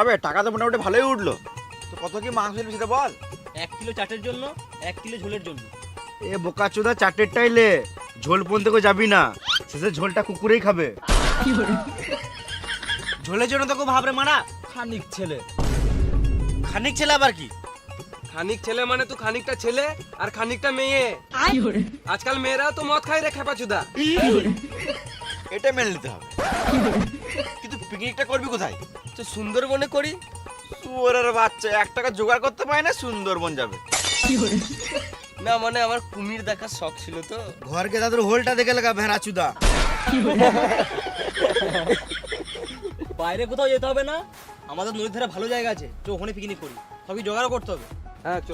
আবে টাকা তো মোটামুটি ভালোই উঠলো। তো কত কি মাংস নিবি সেটা বল। 1 কিলো চাটের জন্য, 1 কিলো ঝোলের জন্য। এ বোকাচোদা চারটেরটাই লে, ঝোল পর্যন্ত কেউ যাবি না, শেষে ঝোলটা কুকুরেই খাবে। ঝোলের জন্য তো খুব ভাবরে মারা খানিক ছেলে। খানিক ছেলে আবার কি? খানিক ছেলে মানে তুই খানিকটা ছেলে আর খানিকটা মেয়ে। আজকাল মেয়েরাও তো মদ খাই রে খেপাচুদা। এটা মেনে নিতে হবে, কিন্তু পিকনিকটা করবি কোথায়? তো সুন্দরবনে করি। শুয়োরের বাচ্চা, 1 টাকা জোগাড় করতে পারে না, সুন্দরবন যাবে। না মানে আমার কুমির দেখার শখ ছিল তো। ঘরকে দাদুর হোলটা দেখে লাগা ভেড়াচুদা। বাইরে কোথাও যেতে হবে না, আমাদের নদীর ধারে ভালো জায়গা আছে, তো ওখানে পিকনিক করি। সবই জোগাড় করতে হবে। হ্যাঁ চ।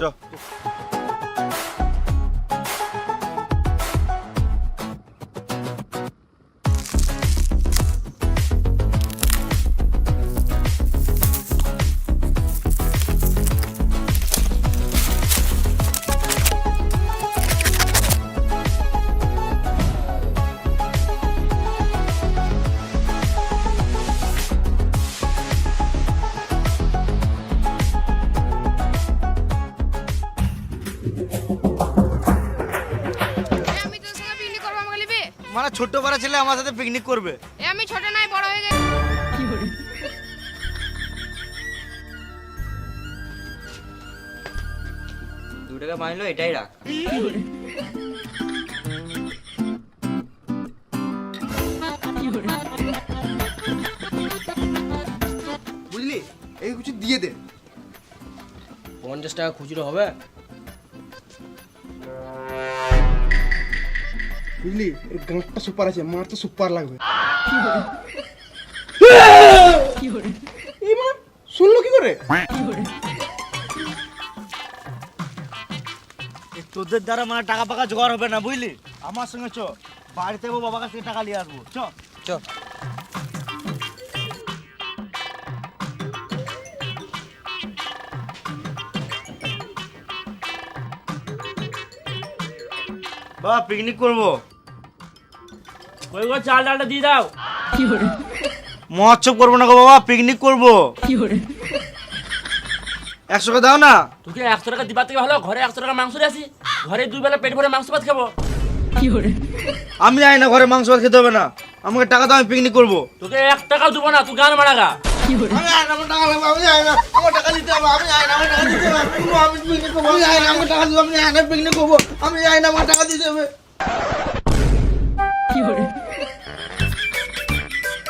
আমি তোর সঙ্গে পিকনিক করবো, আমাকে নিবি? মানে ছোট বড় ছেলে আমার সাথে পিকনিক করবে। আমি ছোট নাই, বড় হয়ে গেছি। 2 টাকা মাইলো, এটাই রাখ। বুঝলি, এই কিছু দিয়ে দে। 50 টাকা খুচরো হবে? বুঝলি, এর গাঁটটা সুপার আছে, মার তো সুপার লাগবে। এই মা, শুনলো কি করে? তোদের দ্বারা মানে টাকা পাকা জোগাড় হবে না, বুঝলি? আমার সঙ্গে চ, বাড়িতে বাবার কাছ থেকে টাকা নিয়ে আসবো। চ চ। বাবা, পিকনিক করবো। ওই চাল ডালটা দিয়ে দাও। মহোৎসব করবো না গো বাবা, পিকনিক করবো। 100 টাকা দাও না। তোকে 100 টাকা দিবার থেকে ভালো ঘরে 100 টাকা মাংস দিয়ে আসি, ঘরে 2 বেলা পেট ভরে মাংস ভাত খাবো। আমি জানি না ঘরে মাংস ভাত খেতে হবে না, আমাকে টাকা দাও, আমি পিকনিক করবো। তোকে 1 টাকাও দেবো না, তুই গান মারাগা। আমি জানি না, আমার টাকা লাগবে, আমি জানি না, আমার টাকা দিতে হবে, আমি জানি না, আমার টাকা দিতে হবে, আমি পিকনিক করবো, আমি জানি না, আমার টাকা দিতে হবে, আমি জানি না, পিকনিক করবো, আমি জানি না, আমার টাকা দিতে হবে।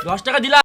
10 টাকা দিলা।